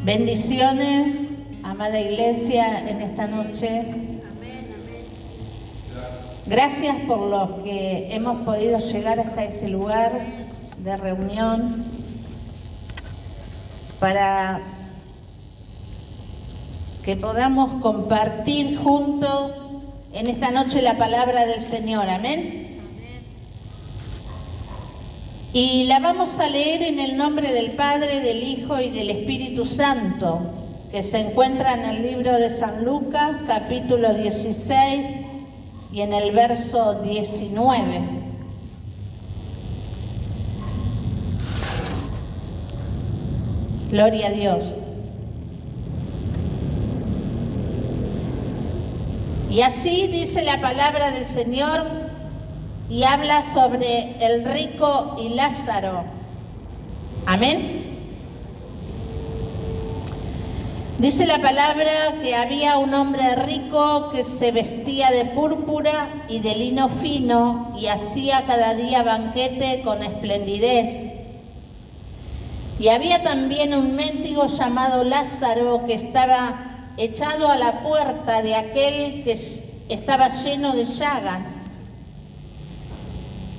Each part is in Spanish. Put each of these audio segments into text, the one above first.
Bendiciones, amada iglesia, en esta noche. Gracias por los que hemos podido llegar hasta este lugar de reunión para que podamos compartir juntos en esta noche la palabra del Señor. Amén. Y la vamos a leer en el nombre del Padre, del Hijo y del Espíritu Santo, que se encuentra en el libro de San Lucas, capítulo 16, y en el verso 19. Gloria a Dios. Y así dice la palabra del Señor, y habla sobre el rico y Lázaro. Amén. Dice la palabra que había un hombre rico que se vestía de púrpura y de lino fino y hacía cada día banquete con esplendidez. Y había también un mendigo llamado Lázaro que estaba echado a la puerta de aquel que estaba lleno de llagas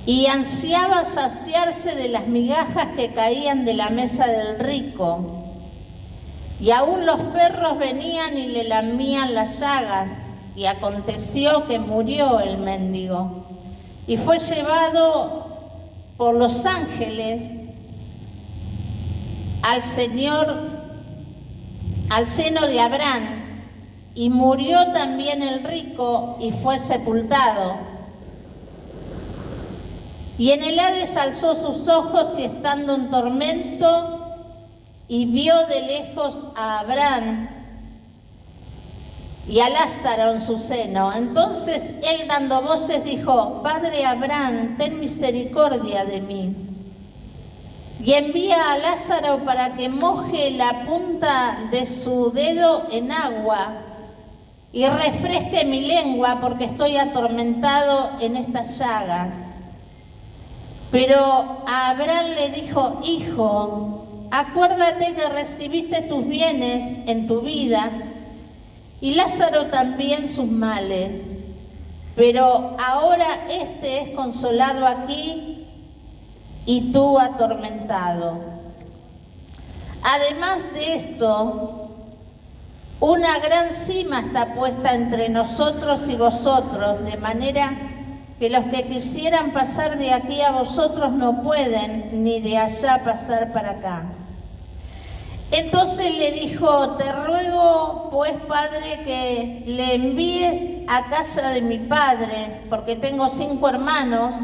y ansiaba saciarse de las migajas que caían de la mesa del rico. Y aún los perros venían y le lamían las llagas, y aconteció que murió el mendigo, y fue llevado por los ángeles al seno de Abraham, y murió también el rico y fue sepultado. Y en el Hades alzó sus ojos y estando en tormento, y vio de lejos a Abraham y a Lázaro en su seno. Entonces él, dando voces, dijo: Padre Abraham, ten misericordia de mí, y envía a Lázaro para que moje la punta de su dedo en agua y refresque mi lengua, porque estoy atormentado en estas llagas. Pero a Abraham le dijo: Hijo, acuérdate que recibiste tus bienes en tu vida, y Lázaro también sus males. Pero ahora este es consolado aquí, y tú atormentado. Además de esto, una gran sima está puesta entre nosotros y vosotros, de manera que los que quisieran pasar de aquí a vosotros no pueden, ni de allá pasar para acá. Entonces le dijo: Te ruego, pues, Padre, que le envíes a casa de mi padre, porque tengo 5 hermanos,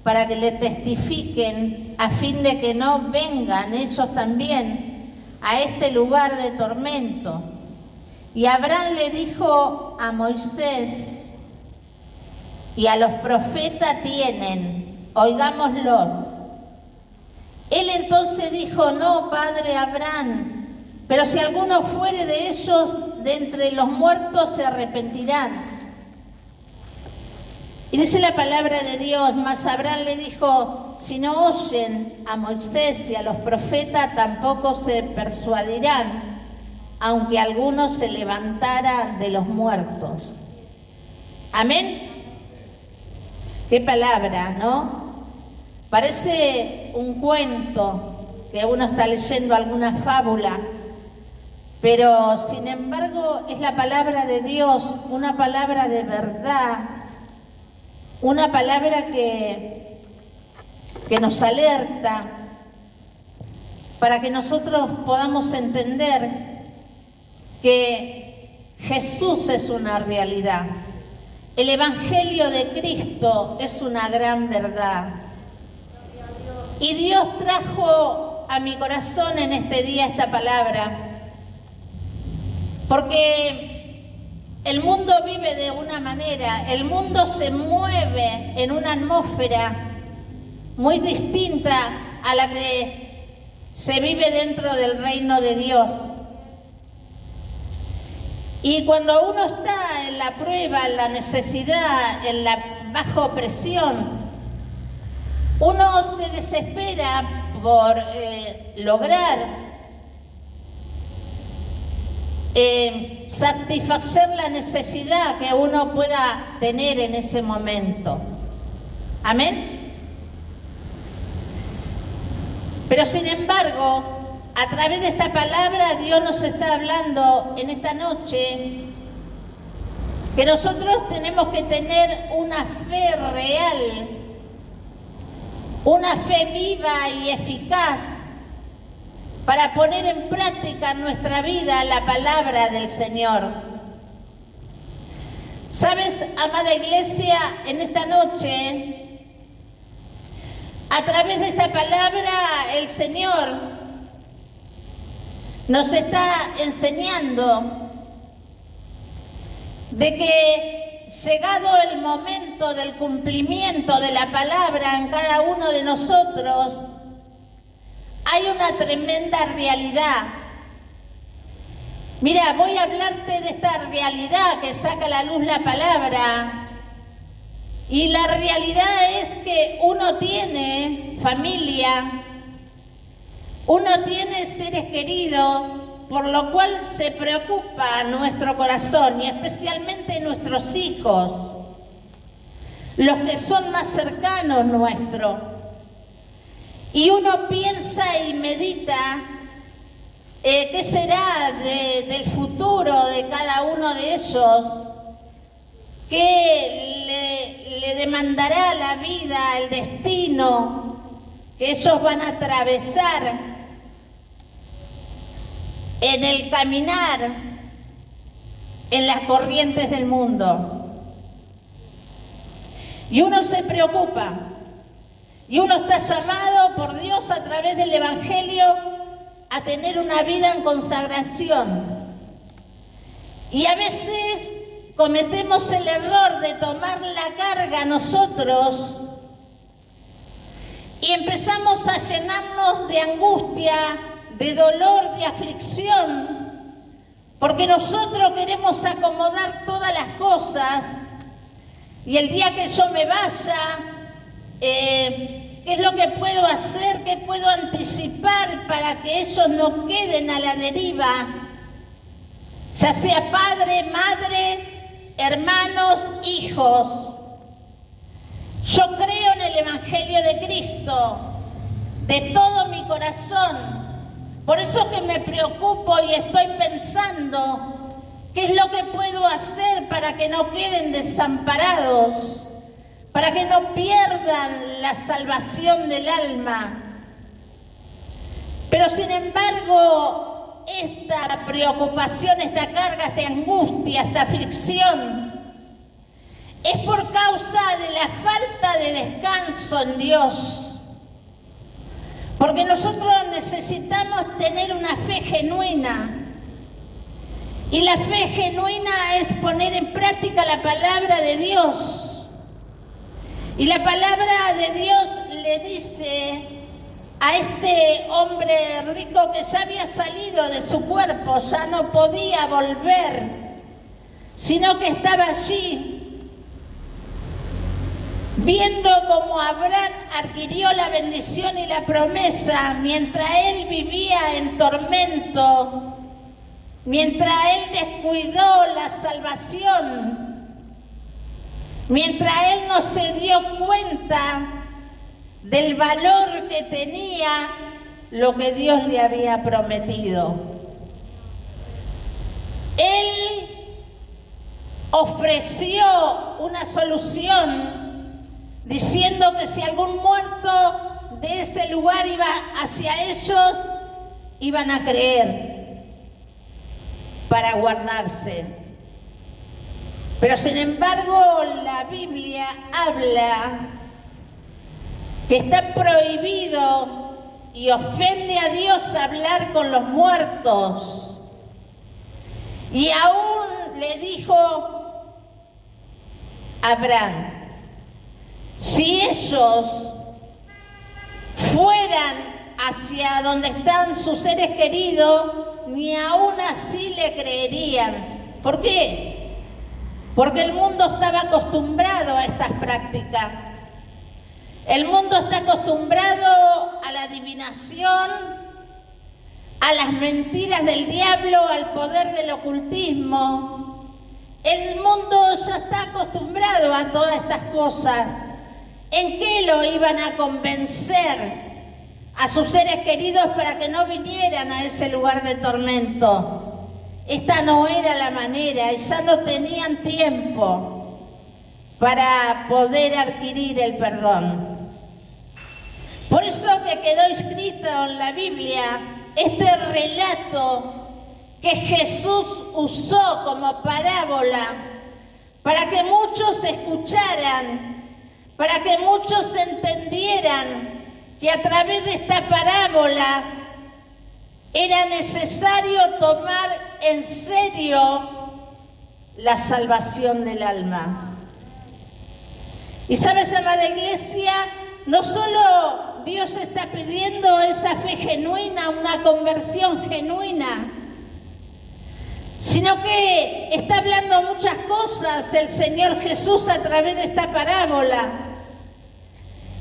para que le testifiquen, a fin de que no vengan ellos también a este lugar de tormento. Y Abraham le dijo: A Moisés y a los profetas tienen, oigámoslo. Él entonces dijo: No, padre Abraham, pero si alguno fuere de ellos de entre los muertos, se arrepentirán. Y dice la palabra de Dios: Mas Abraham le dijo: Si no oyen a Moisés y a los profetas, tampoco se persuadirán, aunque alguno se levantara de los muertos. Amén. Qué palabra, ¿no? Parece un cuento, que uno está leyendo alguna fábula, pero sin embargo es la palabra de Dios, una palabra de verdad, una palabra que nos alerta para que nosotros podamos entender que Jesús es una realidad. El Evangelio de Cristo es una gran verdad. Y Dios trajo a mi corazón en este día esta palabra, porque el mundo vive de una manera, el mundo se mueve en una atmósfera muy distinta a la que se vive dentro del reino de Dios. Y cuando uno está en la prueba, en la necesidad, en la bajo presión, uno se desespera por lograr satisfacer la necesidad que uno pueda tener en ese momento. Amén. Pero sin embargo, a través de esta palabra Dios nos está hablando en esta noche que nosotros tenemos que tener una fe real, una fe viva y eficaz para poner en práctica en nuestra vida la palabra del Señor. ¿Sabes, amada iglesia, en esta noche, a través de esta palabra, el Señor nos está enseñando de que llegado el momento del cumplimiento de la palabra en cada uno de nosotros, hay una tremenda realidad. Mira, voy a hablarte de esta realidad que saca a la luz la palabra. Y la realidad es que uno tiene familia, uno tiene seres queridos, por lo cual se preocupa nuestro corazón y especialmente nuestros hijos, los que son más cercanos nuestros. Y uno piensa y medita qué será del futuro de cada uno de ellos, qué le demandará la vida, el destino que ellos van a atravesar en el caminar en las corrientes del mundo. Y uno se preocupa. Y uno está llamado por Dios a través del Evangelio a tener una vida en consagración. Y a veces cometemos el error de tomar la carga nosotros y empezamos a llenarnos de angustia, de dolor, de aflicción, porque nosotros queremos acomodar todas las cosas y el día que yo me vaya, ¿qué es lo que puedo hacer? ¿Qué puedo anticipar para que ellos no queden a la deriva? Ya sea padre, madre, hermanos, hijos. Yo creo en el Evangelio de Cristo de todo mi corazón. Por eso que me preocupo y estoy pensando qué es lo que puedo hacer para que no queden desamparados, para que no pierdan la salvación del alma. Pero sin embargo, esta preocupación, esta carga, esta angustia, esta aflicción, es por causa de la falta de descanso en Dios. Porque nosotros necesitamos tener una fe genuina. Y la fe genuina es poner en práctica la palabra de Dios. Y la palabra de Dios le dice a este hombre rico que ya había salido de su cuerpo, ya no podía volver, sino que estaba allí, viendo cómo Abraham adquirió la bendición y la promesa mientras él vivía en tormento, mientras él descuidó la salvación, mientras él no se dio cuenta del valor que tenía lo que Dios le había prometido. Él ofreció una solución diciendo que si algún muerto de ese lugar iba hacia ellos, iban a creer para guardarse. Pero sin embargo, la Biblia habla que está prohibido y ofende a Dios hablar con los muertos. Y aún le dijo a Abraham, si ellos fueran hacia donde están sus seres queridos, ni aún así le creerían. ¿Por qué? Porque el mundo estaba acostumbrado a estas prácticas. El mundo está acostumbrado a la adivinación, a las mentiras del diablo, al poder del ocultismo. El mundo ya está acostumbrado a todas estas cosas. ¿En qué lo iban a convencer a sus seres queridos para que no vinieran a ese lugar de tormento? Esta no era la manera, y ya no tenían tiempo para poder adquirir el perdón. Por eso que quedó escrito en la Biblia este relato que Jesús usó como parábola para que muchos escucharan, para que muchos entendieran que a través de esta parábola era necesario tomar en serio la salvación del alma. Y sabes, amada iglesia, no solo Dios está pidiendo esa fe genuina, una conversión genuina, sino que está hablando muchas cosas el Señor Jesús a través de esta parábola.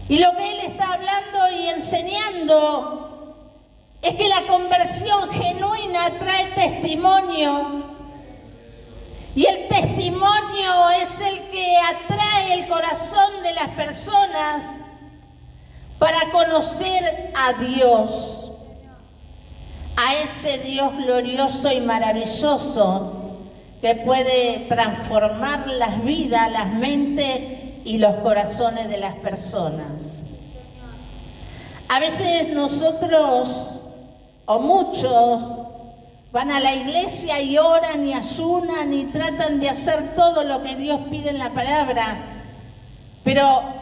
Y lo que Él está hablando y enseñando es que la conversión genuina trae testimonio. Y el testimonio es el que atrae el corazón de las personas para conocer a Dios, a ese Dios glorioso y maravilloso que puede transformar las vidas, las mentes y los corazones de las personas. A veces nosotros, o muchos, van a la iglesia y oran y ayunan y tratan de hacer todo lo que Dios pide en la palabra, pero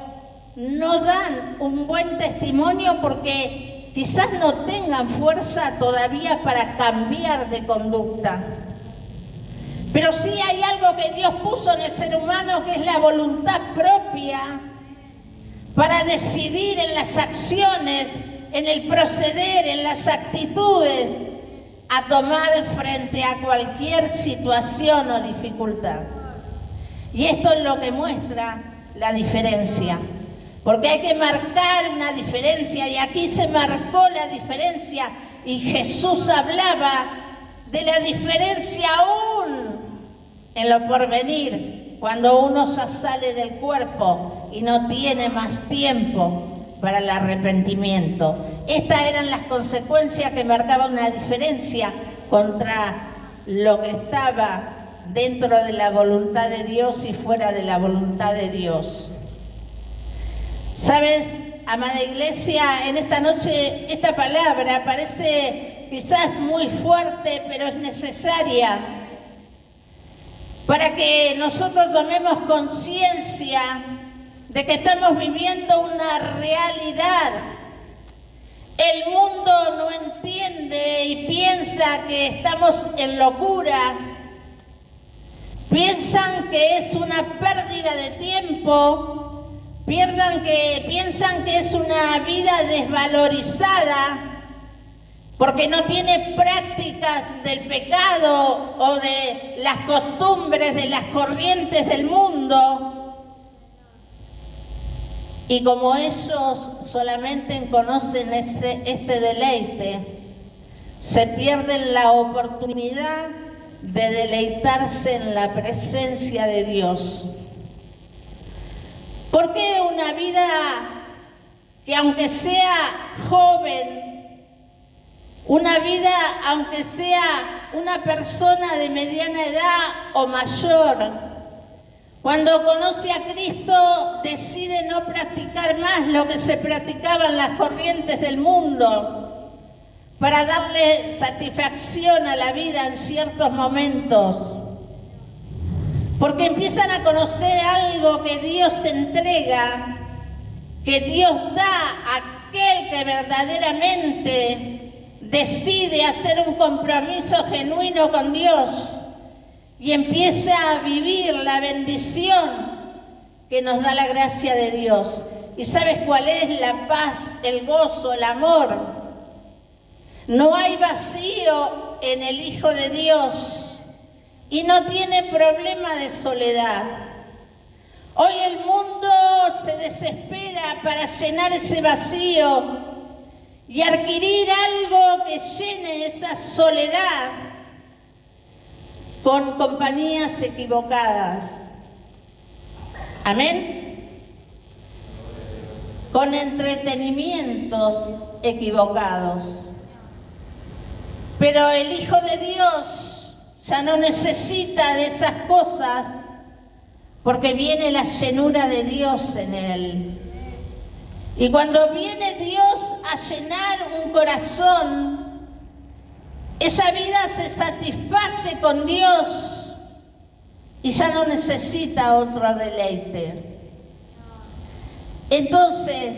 no dan un buen testimonio porque quizás no tengan fuerza todavía para cambiar de conducta. Pero sí hay algo que Dios puso en el ser humano, que es la voluntad propia para decidir en las acciones, en el proceder, en las actitudes, a tomar frente a cualquier situación o dificultad. Y esto es lo que muestra la diferencia, porque hay que marcar una diferencia, y aquí se marcó la diferencia, y Jesús hablaba de la diferencia aún en lo porvenir, cuando uno ya sale del cuerpo y no tiene más tiempo para el arrepentimiento. Estas eran las consecuencias que marcaban una diferencia contra lo que estaba dentro de la voluntad de Dios y fuera de la voluntad de Dios. ¿Sabes, amada iglesia? En esta noche esta palabra parece quizás muy fuerte, pero es necesaria para que nosotros tomemos conciencia de que estamos viviendo una realidad. El mundo no entiende y piensa que estamos en locura. Piensan que es una pérdida de tiempo. Piensan que es una vida desvalorizada porque no tiene prácticas del pecado o de las costumbres de las corrientes del mundo. Y como ellos solamente conocen este deleite, se pierden la oportunidad de deleitarse en la presencia de Dios. ¿Por qué una vida que aunque sea joven, una vida aunque sea una persona de mediana edad o mayor, cuando conoce a Cristo decide no practicar más lo que se practicaba en las corrientes del mundo para darle satisfacción a la vida en ciertos momentos? Porque empiezan a conocer algo que Dios entrega, que Dios da a aquel que verdaderamente decide hacer un compromiso genuino con Dios y empieza a vivir la bendición que nos da la gracia de Dios. ¿Y sabes cuál es? La paz, el gozo, el amor. No hay vacío en el Hijo de Dios. Y no tiene problema de soledad. Hoy el mundo se desespera para llenar ese vacío y adquirir algo que llene esa soledad con compañías equivocadas. Amén. Con entretenimientos equivocados. Pero el Hijo de Dios ya no necesita de esas cosas porque viene la llenura de Dios en él. Y cuando viene Dios a llenar un corazón, esa vida se satisface con Dios y ya no necesita otro deleite. Entonces,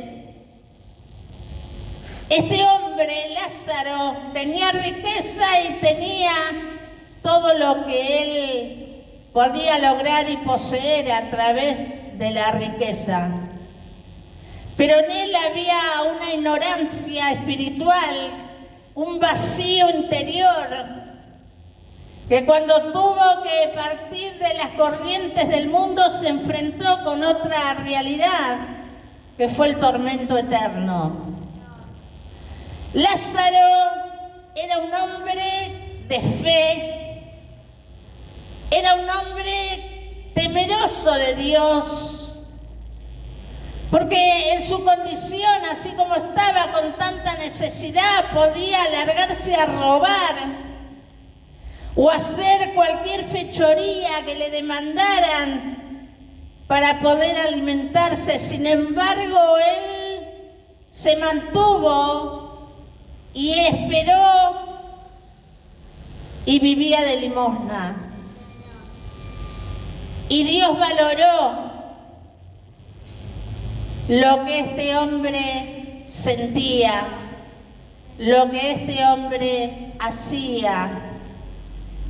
este hombre, Lázaro, tenía riqueza y tenía todo lo que él podía lograr y poseer a través de la riqueza. Pero en él había una ignorancia espiritual, un vacío interior, que cuando tuvo que partir de las corrientes del mundo se enfrentó con otra realidad, que fue el tormento eterno. Lázaro era un hombre de fe, era un hombre temeroso de Dios, porque en su condición, así como estaba con tanta necesidad, podía largarse a robar o hacer cualquier fechoría que le demandaran para poder alimentarse. Sin embargo, él se mantuvo y esperó y vivía de limosna. Y Dios valoró lo que este hombre sentía, lo que este hombre hacía.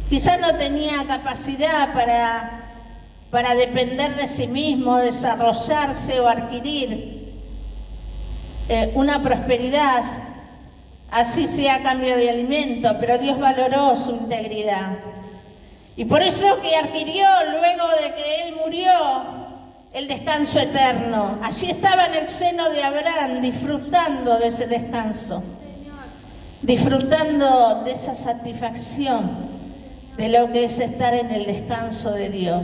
Quizá no tenía capacidad para depender de sí mismo, desarrollarse o adquirir una prosperidad, así sea a cambio de alimento, pero Dios valoró su integridad. Y por eso que adquirió, luego de que él murió, el descanso eterno. Allí estaba en el seno de Abraham, disfrutando de ese descanso, disfrutando de esa satisfacción de lo que es estar en el descanso de Dios.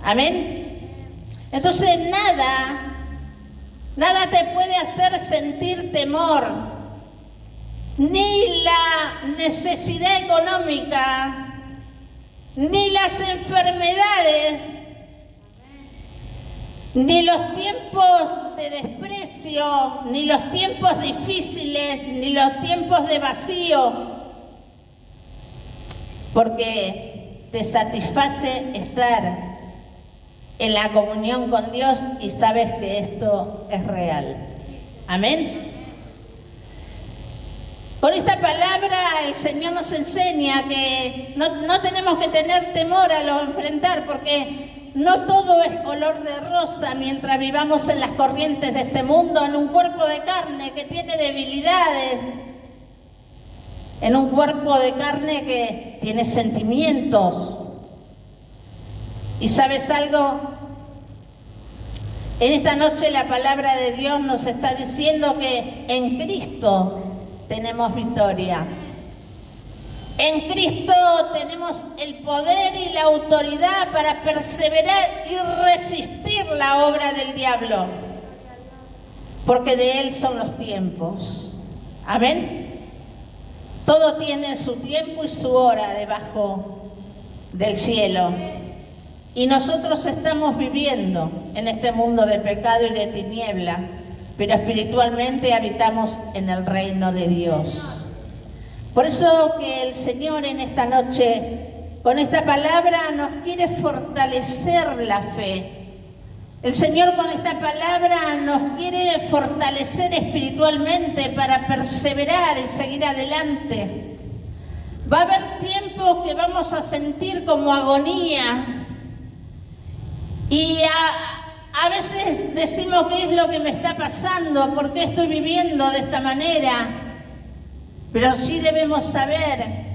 Amén. Entonces nada te puede hacer sentir temor, ni la necesidad económica, ni las enfermedades, ni los tiempos de desprecio, ni los tiempos difíciles, ni los tiempos de vacío, porque te satisface estar en la comunión con Dios y sabes que esto es real. Amén. Con esta palabra el Señor nos enseña que no tenemos que tener temor a lo enfrentar, porque no todo es color de rosa mientras vivamos en las corrientes de este mundo, en un cuerpo de carne que tiene debilidades, en un cuerpo de carne que tiene sentimientos. ¿Y sabes algo? En esta noche la palabra de Dios nos está diciendo que en Cristo tenemos victoria. En Cristo tenemos el poder y la autoridad para perseverar y resistir la obra del diablo, porque de Él son los tiempos. Amén. Todo tiene su tiempo y su hora debajo del cielo. Y nosotros estamos viviendo en este mundo de pecado y de tiniebla, pero espiritualmente habitamos en el reino de Dios. Por eso que el Señor en esta noche, con esta palabra, nos quiere fortalecer la fe. El Señor con esta palabra nos quiere fortalecer espiritualmente para perseverar y seguir adelante. Va a haber tiempos que vamos a sentir como agonía y a veces decimos qué es lo que me está pasando, por qué estoy viviendo de esta manera. Pero sí debemos saber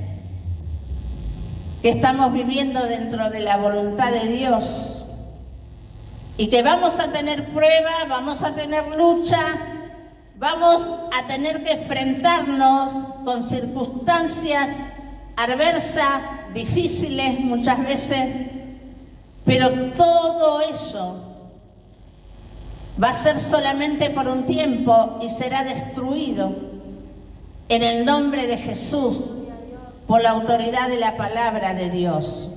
que estamos viviendo dentro de la voluntad de Dios y que vamos a tener prueba, vamos a tener lucha, vamos a tener que enfrentarnos con circunstancias adversas, difíciles muchas veces, pero todo eso va a ser solamente por un tiempo y será destruido en el nombre de Jesús, por la autoridad de la palabra de Dios.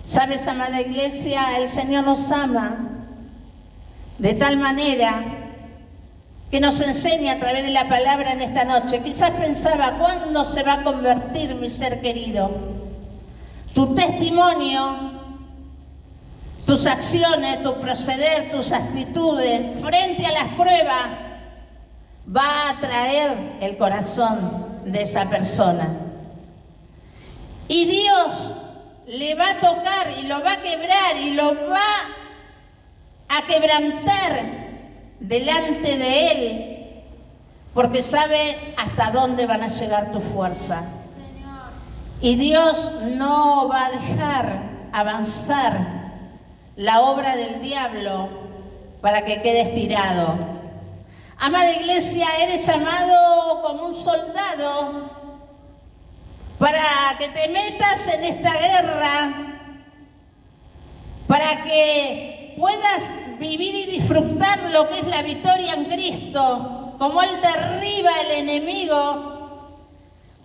¿Sabes, amada iglesia? El Señor nos ama de tal manera que nos enseña a través de la palabra en esta noche. Quizás pensaba, ¿cuándo se va a convertir mi ser querido? Tu testimonio, tus acciones, tu proceder, tus actitudes frente a las pruebas va a atraer el corazón de esa persona. Y Dios le va a tocar y lo va a quebrar y lo va a quebrantar delante de Él, porque sabe hasta dónde van a llegar tus fuerzas. Y Dios no va a dejar avanzar la obra del diablo para que quedes tirado. Amada iglesia, eres llamado como un soldado para que te metas en esta guerra, para que puedas vivir y disfrutar lo que es la victoria en Cristo, como Él derriba el enemigo,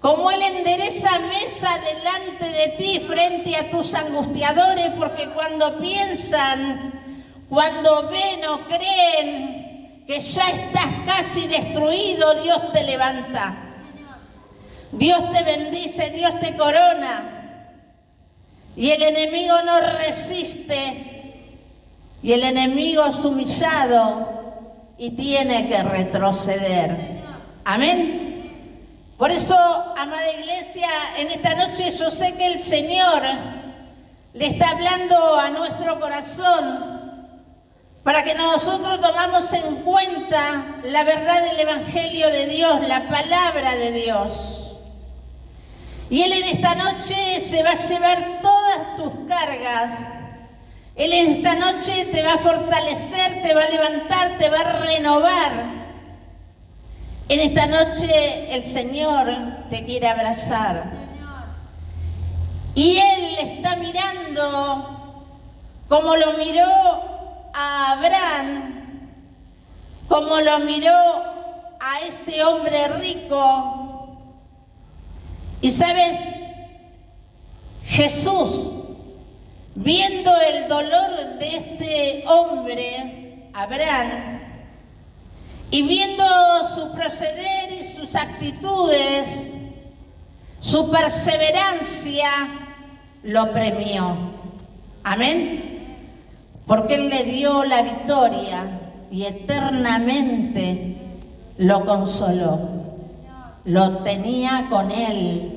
como Él endereza mesa delante de ti frente a tus angustiadores, porque cuando piensan, cuando ven o creen que ya estás casi destruido, Dios te levanta. Dios te bendice, Dios te corona. Y el enemigo no resiste. Y el enemigo es humillado y tiene que retroceder. Amén. Por eso, amada iglesia, en esta noche yo sé que el Señor le está hablando a nuestro corazón para que nosotros tomamos en cuenta la verdad del Evangelio de Dios, la palabra de Dios. Y Él en esta noche se va a llevar todas tus cargas. Él en esta noche te va a fortalecer, te va a levantar, te va a renovar. En esta noche el Señor te quiere abrazar. Y Él está mirando como lo miró a Abraham, como lo miró a este hombre rico. Y sabes, Jesús, viendo el dolor de este hombre, Abraham, y viendo su proceder y sus actitudes, su perseverancia, lo premió. Amén. Porque Él le dio la victoria y eternamente lo consoló. Lo tenía con Él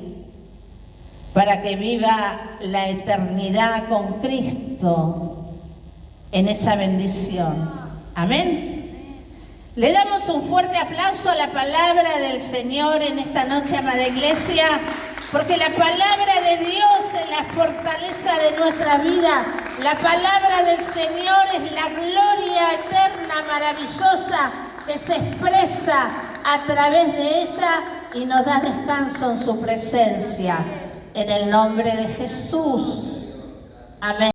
para que viva la eternidad con Cristo en esa bendición. Amén. Le damos un fuerte aplauso a la palabra del Señor en esta noche, amada iglesia, porque la palabra de Dios es la fortaleza de nuestra vida. La palabra del Señor es la gloria eterna, maravillosa, que se expresa a través de ella y nos da descanso en su presencia. En el nombre de Jesús. Amén.